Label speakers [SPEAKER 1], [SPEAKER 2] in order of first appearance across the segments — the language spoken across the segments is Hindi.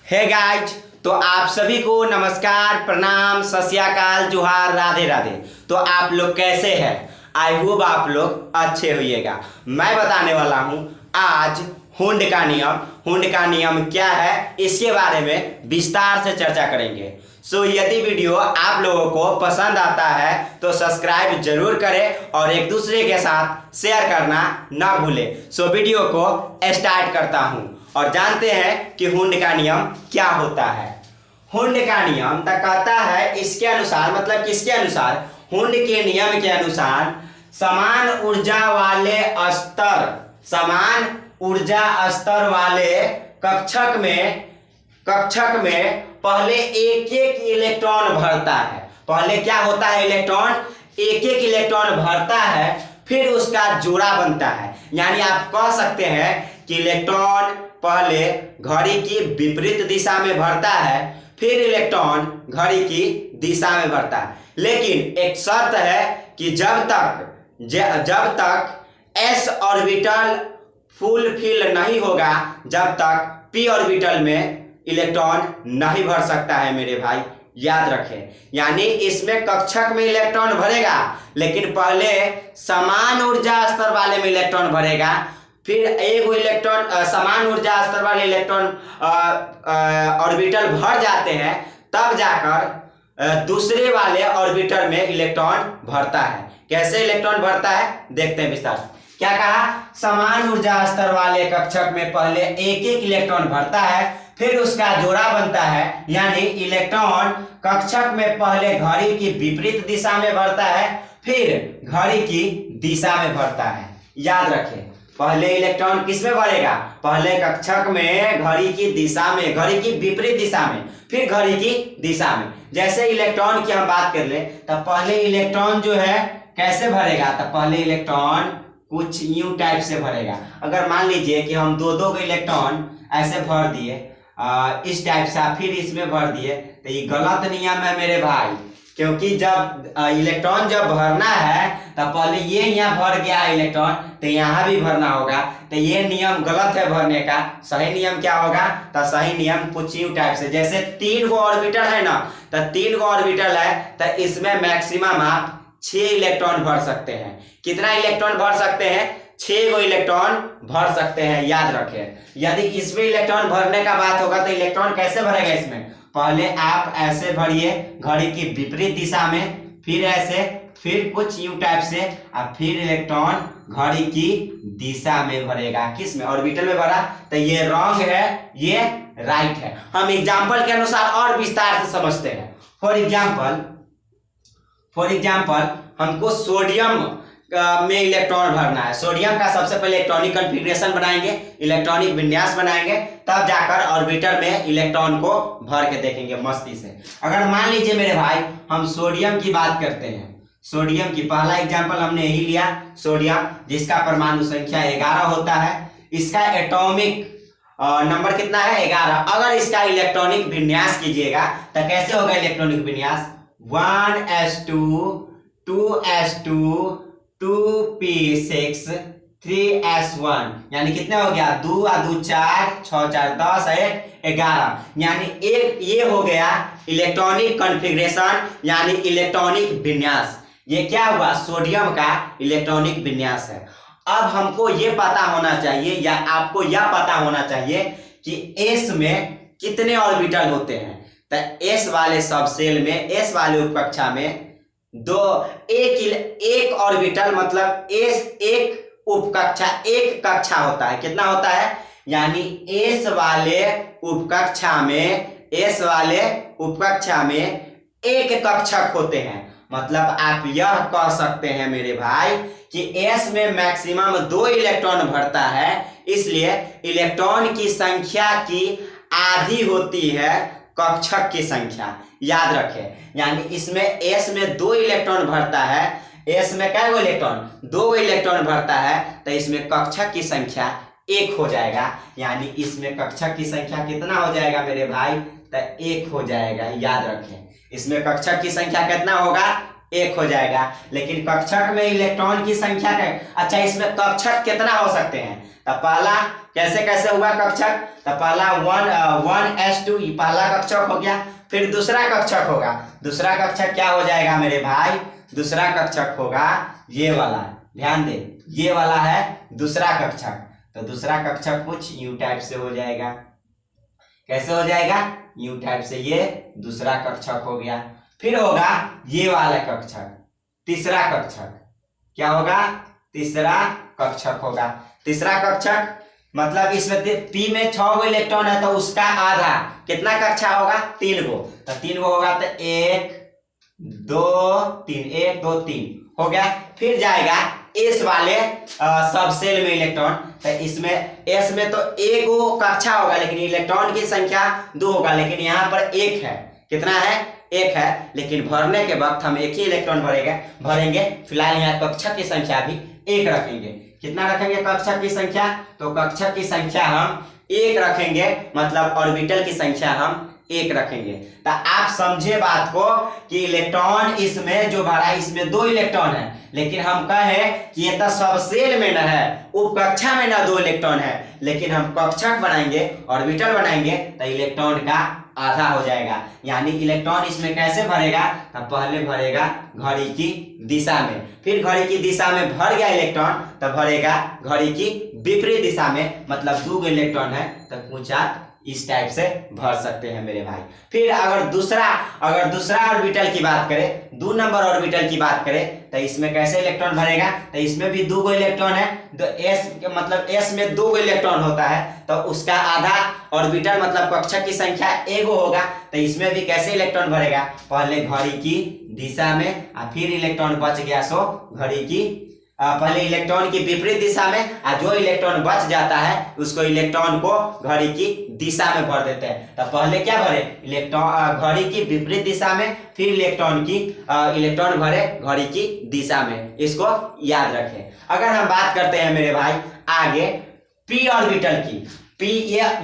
[SPEAKER 1] हे गाइज, तो आप सभी को नमस्कार, प्रणाम, सत श्री अकाल, जोहार, राधे राधे। तो आप लोग कैसे हैं? आई होप आप लोग अच्छे होइएगा। मैं बताने वाला हूं आज हुंड का नियम क्या है, इसके बारे में विस्तार से चर्चा करेंगे। सो यदि वीडियो आप लोगों को पसंद आता है तो सब्सक्राइब जरूर करें और एक दूसरे के साथ शेयर करना ना भूलें। सो वीडियो को स्टार्ट करता हूं और जानते हैं कि हुंड का नियम क्या होता है। हुंड का नियम तक कहता है इसके अनुसार, मतलब किसके अनुसार? हुंड के नियम के अनुसार समान ऊर्जा स्तर वाले कक्षक में पहले एक एक इलेक्ट्रॉन भरता है। पहले क्या होता है? इलेक्ट्रॉन एक एक इलेक्ट्रॉन भरता है, फिर उसका जोड़ा बनता है। यानी आप कह सकते हैं कि इलेक्ट्रॉन पहले घड़ी की विपरीत दिशा में भरता है, फिर इलेक्ट्रॉन घड़ी की दिशा में भरता है। लेकिन एक शर्त है कि जब तक s ऑर्बिटल फुलफिल नहीं होगा, जब तक p ऑर्बिटल में इलेक्ट्रॉन नहीं भर सकता है मेरे भाई, याद रखें। यानी इसमें कक्षक में इलेक्ट्रॉन भरेगा, लेकिन पहले समान ऊर्जा स्तर वाले में इलेक्ट्रॉन भरेगा, फिर एक इलेक्ट्रॉन समान ऊर्जा स्तर वाले इलेक्ट्रॉन ऑर्बिटल भर जाते हैं, तब जाकर दूसरे वाले ऑर्बिटल में इलेक्ट्रॉन भरता है। कैसे इलेक्ट्रॉन भरता है देखते हैं विस्तार से। क्या कहा? समान ऊर्जा स्तर वाले कक्षक में पहले एक एक इलेक्ट्रॉन भरता है, फिर उसका जोड़ा बनता है। यानी इलेक्ट्रॉन कक्षक में पहले घड़ी की विपरीत दिशा में भरता है, फिर घड़ी की दिशा में भरता है। याद रखें, पहले इलेक्ट्रॉन किस में भरेगा? पहले कक्षक में घड़ी की दिशा में, घड़ी की विपरीत दिशा में, फिर घड़ी की दिशा में। जैसे इलेक्ट्रॉन की हम बात कर ले, तब पहले इलेक्ट्रॉन जो है कैसे भरेगा? तब पहले इलेक्ट्रॉन कुछ यूं टाइप से भरेगा। अगर मान लीजिए कि हम दो को इलेक्ट्रॉन ऐसे भर दिए इस टाइप से, फिर इसमें भर दिए, तो ये गलत नियम है मेरे भाई। क्योंकि जब इलेक्ट्रॉन जब भरना है तब पहले ये यहाँ भर गया इलेक्ट्रॉन, तो यहाँ भी भरना होगा। तो ये नियम गलत है भरने का। सही नियम क्या होगा? तो सही नियम कुछ यूं टाइप से, जैसे 3 गो ऑर्बिटल है ना, तो 3 गो ऑर्बिटल है, तो इसमें मैक्सिमम आप 6 इलेक्ट्रॉन भर सकते हैं। कितना इलेक्ट्रॉन भर सकते हैं? 6 गो इलेक्ट्रॉन भर सकते हैं। याद रखें, यदि इसमें इलेक्ट्रॉन भरने का बात होगा तो इलेक्ट्रॉन कैसे भरेगा? इसमें पहले आप ऐसे भरिए घड़ी की विपरीत दिशा में, फिर ऐसे, फिर कुछ यू टाइप से, और फिर इलेक्ट्रॉन घड़ी की दिशा में भरेगा। किस में? ऑर्बिटल में भरा, तो ये रॉन्ग है, ये राइट है। हम एग्जाम्पल के अनुसार और विस्तार से समझते हैं। फॉर एग्जाम्पल हमको सोडियम में इलेक्ट्रॉन भरना है। सोडियम का सबसे पहले इलेक्ट्रॉनिक कॉन्फ़िगरेशन बनाएंगे, इलेक्ट्रॉनिक विन्यास बनाएंगे, तब जाकर ऑर्बिटर में इलेक्ट्रॉन को भर के देखेंगे मस्ती से। अगर मान लीजिए मेरे भाई हम सोडियम की बात करते हैं, सोडियम की पहला एग्जाम्पल हमने यही लिया, सोडियम, जिसका परमाणु संख्या 11 होता है। इसका एटॉमिक नंबर कितना है? 11। अगर इसका इलेक्ट्रॉनिक विन्यास कीजिएगा तो कैसे होगा इलेक्ट्रॉनिक विन्यास? 1s2 2s2 2p6 3s1, यानी कितने हो गया? 2 और 2 4, 6 4 10, 1 11। यानी एक ये हो गया इलेक्ट्रॉनिक कॉन्फ़िगरेशन, यानी इलेक्ट्रॉनिक विन्यास। ये क्या हुआ? सोडियम का इलेक्ट्रॉनिक विन्यास है। अब हमको ये पता होना चाहिए, या आपको यह पता होना चाहिए कि s में कितने ऑर्बिटल होते हैं। तो s वाले सबसेल में, s वाले उपकक्षा में एक ऑर्बिटल, मतलब एक उपकक्षा, एक कक्षा होता है। कितना होता है? यानी s वाले उपकक्षा में एक कक्षक होते हैं। मतलब आप यह कह सकते हैं मेरे भाई कि s में मैक्सिमम 2 इलेक्ट्रॉन भरता है, इसलिए इलेक्ट्रॉन की संख्या की आधी होती है कक्षक की संख्या। याद रखें, यानी इसमें s में 2 इलेक्ट्रॉन भरता है, s में क्या इलेक्ट्रॉन? 2 इलेक्ट्रॉन भरता है, तो इसमें कक्षक की संख्या 1 हो जाएगा। यानी इसमें कक्षक की संख्या कितना हो जाएगा मेरे भाई? तो 1 हो जाएगा। याद रखें, इसमें कक्षक की संख्या कितना होगा? 1 हो जाएगा। लेकिन कक्षक में इलेक्ट्रॉन की संख्या अच्छा, इसमें कक्षक कितना हो सकते हैं? तो पहला कैसे कैसे हुआ कक्षक, तो पहला 1s2 पहला कक्षक हो गया। फिर दूसरा कक्षक होगा, दूसरा कक्षक क्या हो जाएगा मेरे भाई, दूसरा कक्षक होगा ये वाला, ध्यान दे ये वाला है दूसरा कक्षक। तो दूसरा कक्षक कुछ यू टाइप से हो जाएगा, कैसे हो जाएगा, यू टाइप से, ये दूसरा कक्षक हो गया। फिर होगा ये वाला कक्षक, तीसरा कक्षक क्या होगा, तीसरा कक्षक होगा। तीसरा कक्षक मतलब इसमें पी में 6 गो इलेक्ट्रॉन है तो उसका आधा कितना कक्षा होगा, 3 गो। तो 3 गो होगा तो 1 2 3, 1 2 3 हो गया। फिर जाएगा एस वाले सब सेल में इलेक्ट्रॉन, तो इसमें एस में तो 1 गो कक्षा होगा लेकिन इलेक्ट्रॉन की संख्या 2 होगा, लेकिन यहाँ पर 1 है, कितना है, 1 है। लेकिन भरने के वक्त हम एक ही इलेक्ट्रॉन भरेंगे। फिलहाल यहाँ कक्षक की संख्या भी 1 रखेंगे। कितना रखेंगे कक्षक की संख्या, तो कक्षक की संख्या हम 1 रखेंगे, मतलब ऑर्बिटल की संख्या हम 1 रखेंगे। तो आप समझे बात को कि इलेक्ट्रॉन इसमें जो भरा है इसमें 2 इलेक्ट्रॉन है, लेकिन हम कहे कि ये तो सब सेल में न है, उपकक्षा में न 2 इलेक्ट्रॉन है, लेकिन हम कक्षक बनाएंगे, ऑर्बिटल बनाएंगे तो इलेक्ट्रॉन का आधा हो जाएगा। यानी इलेक्ट्रॉन इसमें कैसे भरेगा, तो पहले भरेगा घड़ी की दिशा में, फिर घड़ी की दिशा में भर गया इलेक्ट्रॉन तो भरेगा घड़ी की विपरीत दिशा में, मतलब 2 इलेक्ट्रॉन है तो कुछ आप इस टाइप से भर सकते हैं मेरे भाई। फिर अगर दूसरा ऑर्बिटल की बात करें, 2 नंबर ऑर्बिटल की बात करें तो इसमें कैसे इलेक्ट्रॉन भरेगा, तो इसमें भी 2 गो इलेक्ट्रॉन है, तो एस मतलब एस में 2 गो इलेक्ट्रॉन होता है तो उसका आधा ऑर्बिटल मतलब कक्षक की संख्या 1 होगा। तो इसमें भी कैसे इलेक्ट्रॉन भरेगा, पहले घड़ी की दिशा में और फिर इलेक्ट्रॉन बच गया सो घड़ी की पहले इलेक्ट्रॉन की विपरीत दिशा में, और जो इलेक्ट्रॉन बच जाता है उसको इलेक्ट्रॉन को घड़ी की दिशा में भर देते हैं। तो पहले क्या भरे, इलेक्ट्रॉन घड़ी की विपरीत दिशा में, फिर इलेक्ट्रॉन भरे घड़ी की दिशा में, इसको याद रखें। अगर हम बात करते हैं मेरे भाई आगे पी ऑर्बिटल की, पी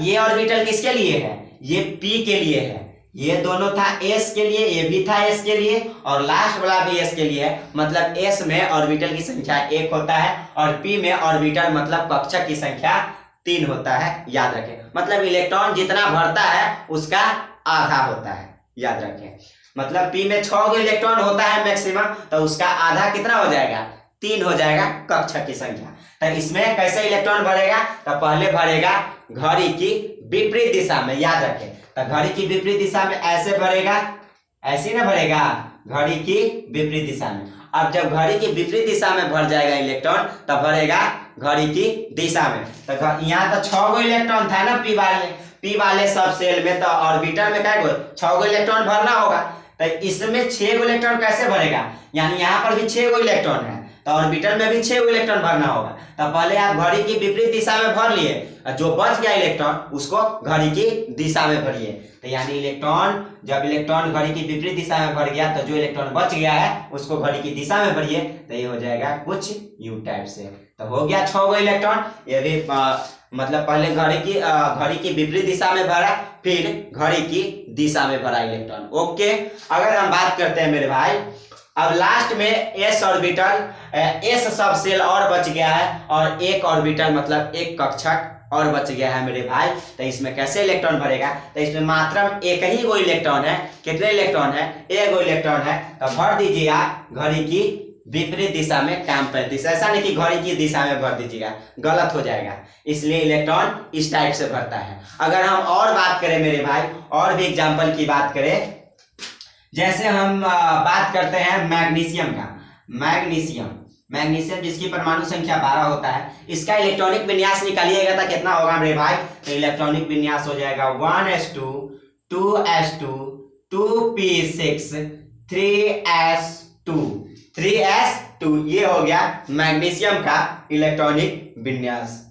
[SPEAKER 1] ये ऑर्बिटल किसके लिए है, ये पी के लिए है, ये दोनों था एस के लिए, ये भी था एस के लिए और लास्ट वाला भी एस के लिए है। मतलब एस में ऑर्बिटल की संख्या 1 होता है और पी में ऑर्बिटल मतलब कक्षक की संख्या 3 होता है, याद रखें। मतलब इलेक्ट्रॉन जितना भरता है उसका आधा होता है, याद रखें। मतलब पी में 6 गो इलेक्ट्रॉन होता है मैक्सिमम, तो उसका आधा कितना हो जाएगा, 3 हो जाएगा कक्षक की संख्या। तो इसमें कैसे इलेक्ट्रॉन भरेगा, तो पहले भरेगा घड़ी की विपरीत दिशा में, याद रखें। तो घड़ी की विपरीत दिशा में ऐसे भरेगा, ऐसे ना भरेगा, घड़ी की विपरीत दिशा में। अब जब घड़ी की विपरीत दिशा में भर जाएगा इलेक्ट्रॉन तब भरेगा घड़ी की दिशा में। तो यहाँ तो 6 गो इलेक्ट्रॉन था ना पी वाले सब सेल में, तो ऑर्बिटल में क्या 6 गो इलेक्ट्रॉन भरना होगा। तो इसमें 6 गो इलेक्ट्रॉन कैसे भरेगा, यानी यहाँ पर भी 6 गो इलेक्ट्रॉन है तो ऑर्बिटल में भी 6 गो इलेक्ट्रॉन भरना होगा। तो पहले आप घड़ी की विपरीत दिशा में भर लिए, जो बच गया इलेक्ट्रॉन उसको घड़ी की दिशा में भरिए। तो यानी जब इलेक्ट्रॉन घड़ी की विपरीत दिशा में भर गया तो जो इलेक्ट्रॉन बच गया है उसको घड़ी की दिशा में भरिए, तो ये हो जाएगा कुछ यू टाइप से। तो हो गया 6 गो इलेक्ट्रॉन, ये भी मतलब पहले घड़ी की विपरीत दिशा में भरा, फिर घड़ी की दिशा में भरा इलेक्ट्रॉन। ओके, अगर हम बात करते हैं मेरे भाई अब लास्ट में एस ऑर्बिटल, एस सब सेल और बच गया है और एक ऑर्बिटल मतलब एक कक्षक और बच गया है मेरे भाई। तो इसमें कैसे इलेक्ट्रॉन भरेगा, तो इसमें मात्र एक ही गो इलेक्ट्रॉन है। कितने इलेक्ट्रॉन है, 1 गो इलेक्ट्रॉन है, तो भर दीजिएगा घड़ी की विपरीत दिशा में काम 35। ऐसा नहीं कि घड़ी की दिशा में भर दीजिएगा, गलत हो जाएगा, इसलिए इलेक्ट्रॉन इस टाइप से भरता है। अगर हम और बात करें मेरे भाई, और भी एग्जाम्पल की बात करें, जैसे हम बात करते हैं मैग्नीशियम का, मैग्नीशियम जिसकी परमाणु संख्या 12 होता है, इसका इलेक्ट्रॉनिक विन्यास निकालिएगा तो कितना होगा मेरे भाई, तो इलेक्ट्रॉनिक विन्यास हो जाएगा 1s2 2s2 2p6 3s2 ये हो गया मैग्नीशियम का इलेक्ट्रॉनिक विन्यास।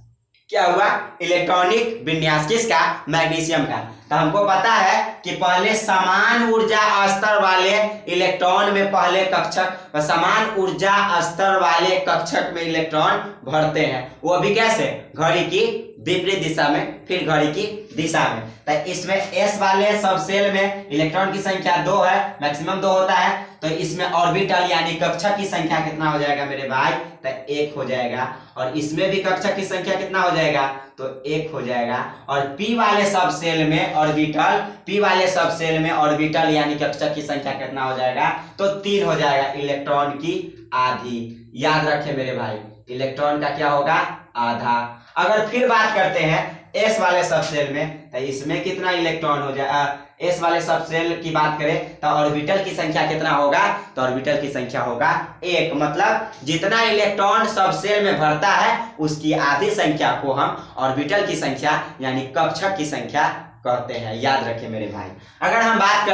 [SPEAKER 1] क्या हुआ, इलेक्ट्रॉनिक विन्यास किसका, मैग्नीशियम का। तो हमको पता है कि पहले समान ऊर्जा स्तर वाले इलेक्ट्रॉन में पहले कक्षक, समान ऊर्जा स्तर वाले कक्षक में इलेक्ट्रॉन भरते हैं, वो भी कैसे, घड़ी की विपरीत दिशा में, फिर घड़ी की दिशा में। तो इसमें एस वाले सब सेल में इलेक्ट्रॉन की संख्या 2 है, मैक्सिमम 2 होता है, तो इसमें ऑर्बिटल यानी कक्षक की संख्या कितना हो जाएगा मेरे भाई, तो 1 हो जाएगा। और इसमें भी कक्षक की संख्या कितना हो जाएगा, तो 1 हो जाएगा। और पी वाले सब सेल में ऑर्बिटल, पी वाले सब सेल में ऑर्बिटल यानी कक्षक की संख्या कितना हो जाएगा, तो 3 हो जाएगा, इलेक्ट्रॉन की आधी। याद रखें मेरे भाई, इलेक्ट्रॉन का क्या होगा, आधा। अगर फिर बात करते हैं एस वाले सब सेल में, तो इसमें कितना इलेक्ट्रॉन हो जाएगा, एस वाले सब सेल की बात करें तो ऑर्बिटल की संख्या कितना होगा, तो ऑर्बिटल की संख्या होगा 1। मतलब जितना इलेक्ट्रॉन सब सेल में भरता है उसकी आधी संख्या को हम ऑर्बिटल की संख्या यानी कक्षक की संख्या कहते हैं। याद रखें मेरे भाई। अगर हम बात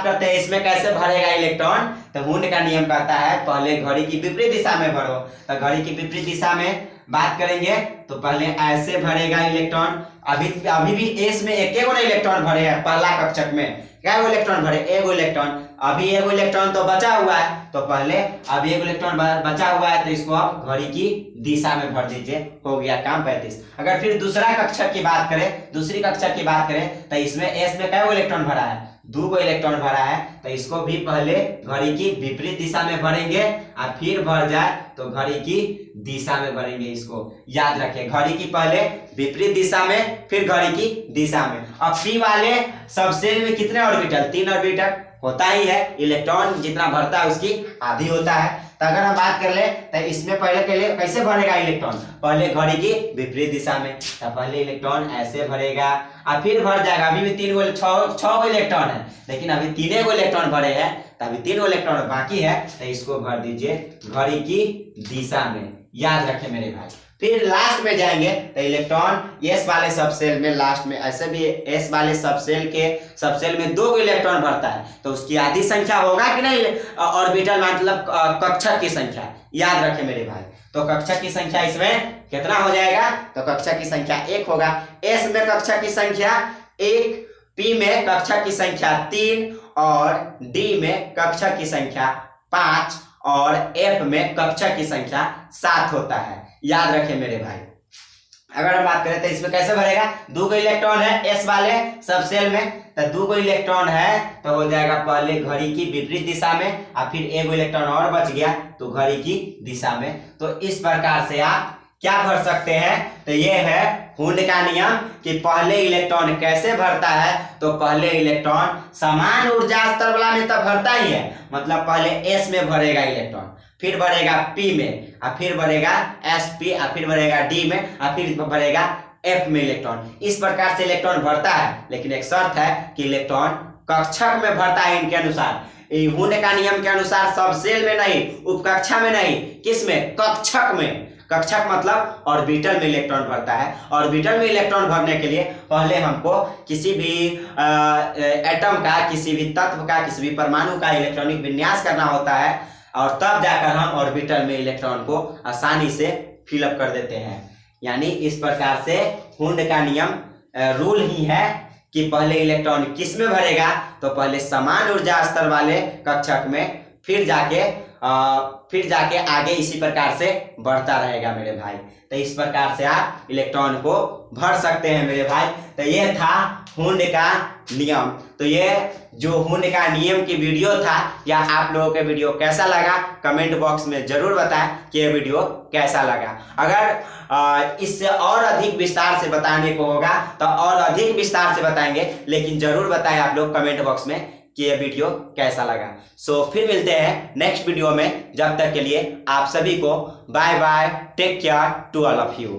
[SPEAKER 1] करते हैं इसमें कैसे भरेगा इलेक्ट्रॉन, तो हुंड का नियम कहता है पहले घड़ी की विपरीत दिशा में भरो। तो घड़ी की विपरीत दिशा में बात करेंगे तो पहले ऐसे भरेगा इलेक्ट्रॉन। अभी भी एस में एक इलेक्ट्रॉन भरे हैं, पहला कक्षक में क्या इलेक्ट्रॉन भरे, एगो इलेक्ट्रॉन। अभी एगो इलेक्ट्रॉन तो बचा हुआ है, तो पहले अभी एगो इलेक्ट्रॉन बचा हुआ है, तो इसको आप घड़ी की दिशा में भर दीजिए, हो गया काम 35। अगर फिर दूसरा कक्षक की बात करें, दूसरी कक्षक की बात करें, तो इसमें एस में क्या इलेक्ट्रॉन भरा है, 2 इलेक्ट्रॉन भरा है, तो इसको भी पहले घड़ी की विपरीत दिशा में भरेंगे और फिर भर जाए तो घड़ी की दिशा में भरेंगे। इसको याद रखें, घड़ी की पहले विपरीत दिशा में, फिर घड़ी की दिशा में। अब पी वाले सब सेल में कितने ऑर्बिटल, 3 ऑर्बिटल होता ही है, इलेक्ट्रॉन जितना भरता है उसकी आधी होता है। तो अगर हम बात कर ले तो इसमें पहले के लिए कैसे भरेगा इलेक्ट्रॉन, पहले घड़ी की विपरीत दिशा में, तो पहले इलेक्ट्रॉन ऐसे भरेगा और फिर भर जाएगा। अभी भी 6 इलेक्ट्रॉन है, लेकिन अभी 3 इलेक्ट्रॉन भरे हैं, तो अभी 3 इलेक्ट्रॉन बाकी है, तो इसको भर दीजिए घड़ी की दिशा में। याद रखें मेरे भाई। फिर लास्ट में जाएंगे तो इलेक्ट्रॉन एस वाले सब सेल में, लास्ट में ऐसे भी एस वाले सब सेल में 2 इलेक्ट्रॉन भरता है, तो उसकी आधी संख्या होगा कि नहीं, ऑर्बिटल मतलब कक्षक की संख्या। याद रखें मेरे भाई। तो कक्षक की संख्या इसमें कितना हो जाएगा, तो कक्षक की संख्या 1 होगा। एस में कक्षक की संख्या 1, पी में कक्षक की संख्या 3 और डी में कक्षक की संख्या 5 और एफ में कक्षक की संख्या 7 होता है। याद रखें मेरे भाई। अगर हम बात करें तो इसमें कैसे भरेगा, 2 इलेक्ट्रॉन है एस वाले सब सेल में, तो 2 इलेक्ट्रॉन है तो हो जाएगा पहले घड़ी की विपरीत दिशा में और फिर 1 इलेक्ट्रॉन और बच गया तो घड़ी की दिशा में। तो इस प्रकार से आप क्या भर सकते हैं, तो ये है हुंड का नियम कि पहले इलेक्ट्रॉन कैसे भरता है, तो पहले इलेक्ट्रॉन समान ऊर्जा स्तर वाला में तो भरता ही है, मतलब पहले एस में भरेगा इलेक्ट्रॉन, फिर भरेगा पी में और फिर भरेगा एस पी और फिर भरेगा डी में और फिर भरेगा एफ में इलेक्ट्रॉन। इस प्रकार से इलेक्ट्रॉन भरता है, लेकिन एक शर्त है कि इलेक्ट्रॉन कक्षक में भरता है। इनके अनुसार, हुंड का नियम के अनुसार सब सेल में नहीं, उपकक्षा में नहीं, किस में, कक्षक में। कक्षक मतलब ऑर्बिटल में इलेक्ट्रॉन भरता है। ऑर्बिटल में इलेक्ट्रॉन भरने के लिए पहले हमको किसी भी एटम का, किसी भी तत्व का, किसी भी परमाणु का इलेक्ट्रॉनिक विन्यास करना होता है और तब जाकर हम ऑर्बिटल में इलेक्ट्रॉन को आसानी से फिलअप कर देते हैं। यानी इस प्रकार से हुंड का नियम रूल ही है कि पहले इलेक्ट्रॉन किस में भरेगा, तो पहले समान ऊर्जा स्तर वाले कक्षक में, फिर जाके आगे इसी प्रकार से बढ़ता रहेगा मेरे भाई। तो इस प्रकार से आप इलेक्ट्रॉन को भर सकते हैं मेरे भाई। तो ये था हुंड का नियम। तो ये जो हुंड का नियम की वीडियो था, या आप लोगों के वीडियो कैसा लगा कमेंट बॉक्स में जरूर बताएं कि ये वीडियो कैसा लगा। अगर इससे और अधिक विस्तार से बताने को होगा तो और अधिक विस्तार से बताएंगे, लेकिन जरूर बताएं आप लोग कमेंट बॉक्स में कि ये वीडियो कैसा लगा। सो फिर मिलते हैं नेक्स्ट वीडियो में। जब तक के लिए आप सभी को bye bye, take care to all of you.